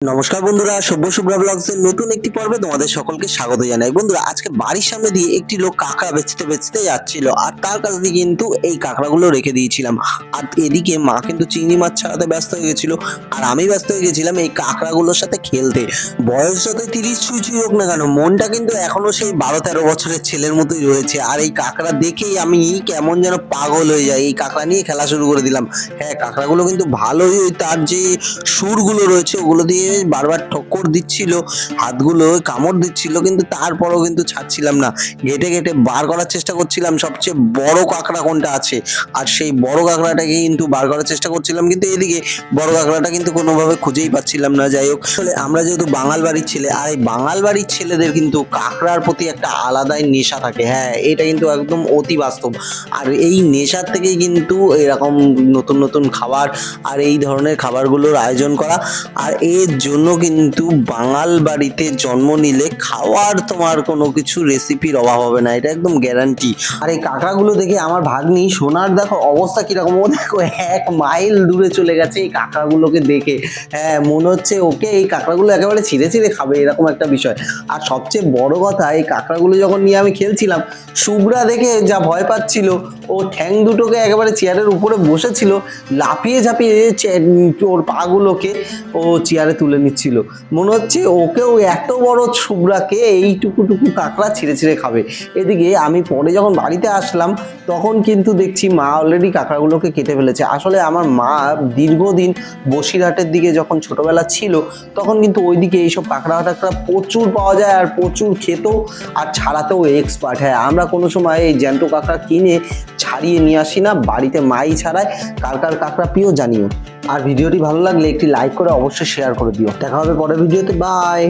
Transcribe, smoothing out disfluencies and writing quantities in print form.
নমস্কার বন্ধুরা, সভ্য শুভ্রা ব্লগসের নতুন একটি পর্বে তোমাদের সকলকে স্বাগত জানাই। বন্ধুরা, আজকে বাড়ির সামনে দিয়ে একটি লোক কাঁকড়া বেচতে বেচতে যাচ্ছিল, আর তার কাছ দিয়ে কিন্তু এই কাঁকড়াগুলো রেখে দিয়েছিলাম। আর এদিকে মা কিন্তু চিংড়ি মাছ ছাড়াতে ব্যস্ত হয়ে গেছিল, আর আমি ব্যস্ত হয়ে গেছিলাম এই কাঁকড়াগুলোর সাথে খেলতে। বয়স যত 30 ছুঁই ছুঁই হোক না কেন, মনটা কিন্তু এখনো সেই 12-13 বছরের ছেলের মতোই রয়েছে। আর এই কাঁকড়া দেখেই আমি কেমন যেন পাগল হয়ে যাই, এই কাঁকড়া নিয়ে খেলা শুরু করে দিলাম। হ্যাঁ, কাঁকড়াগুলো কিন্তু ভালোই, তার যে সুরগুলো রয়েছে ওগুলো দিয়ে বারবার ঠক্কর দিচ্ছিল, হাতগুলো কামড় দিচ্ছিল, কিন্তু তারপরও কিন্তু ছাড়ছিলাম না। ঘেটে ঘেটে বার করার চেষ্টা করছিলাম সবচেয়ে বড় কাঁকড়া কোনটা আছে, আর সেই বড় কাঁকড়াটাকে কিন্তু বার করার চেষ্টা করছিলাম, কিন্তু এদিকে বড় কাঁকড়াটা কিন্তু কোনোভাবে খুঁজেই পাচ্ছিলাম না। যাই হোক, আসলে আমরা যেহেতু বাঙাল বাড়ির ছেলে, আর এই বাঙাল বাড়ির ছেলেদের কিন্তু কাঁকড়ার প্রতি একটা আলাদাই নেশা থাকে। হ্যাঁ, এটা কিন্তু একদম অতি বাস্তব। আর এই নেশার থেকেই কিন্তু এরকম নতুন নতুন খাবার আর এই ধরনের খাবারগুলোর আয়োজন করা। আর এর জন্য কিন্তু বাঙাল বাড়িতে জন্ম নিলে খাওয়ার তোমার কোনো কিছু রেসিপির অভাব হবে না, এটা একদম গ্যারান্টি। আর এই কাঁকড়াগুলো দেখে আমার ভাগ্নি সোনার দেখো অবস্থা কিরকম, ও দেখো 1 মাইল দূরে চলে গেছে এই কাঁকড়াগুলোকে দেখে। হ্যাঁ, মনে হচ্ছে ওকে এই কাঁকড়াগুলো একেবারে ছিঁড়ে ছিঁড়ে খাবে, এরকম একটা বিষয়। আর সবচেয়ে বড় কথা, এই কাঁকড়াগুলো যখন নিয়ে আমি খেলছিলাম, শুভ্রা দেখে যা ভয় পাচ্ছিল, ও ঠ্যাং দুটোকে একেবারে চেয়ারের উপরে বসেছিল, লাফিয়ে ঝাঁপিয়ে ওর পাগুলোকে ও চেয়ারে তুলে নিচ্ছিল। মনে হচ্ছে ওকেও এত বড় শুভ্রাকে এইটুকুটুকু কাঁকড়া ছিঁড়ে ছিঁড়ে খাবে। এদিকে আমি পরে যখন বাড়িতে আসলাম, তখন কিন্তু দেখছি মা অলরেডি কাঁকড়াগুলোকে কেটে ফেলেছে। আসলে আমার মা দীর্ঘদিন বসিরহাটের দিকে যখন ছোটবেলা ছিল, তখন কিন্তু ওইদিকে এইসব কাঁকড়া টাকড়া প্রচুর পাওয়া যায়, আর প্রচুর খেতেও আর ছাড়াতেও এক্সপার্ট। হ্যাঁ, আমরা কোনো সময় এই জ্যান্ত কাঁকড়া কিনে ছাড়িয়ে নিয়ে আসি না, বাড়িতে মাই ছাড়ায়। কার কার কাঁকড়া প্রিয় জানিও। আর ভিডিওটি ভালো লাগলে একটি লাইক করে অবশ্যই শেয়ার করে দিও। দেখা হবে পরের ভিডিওতে, বাই।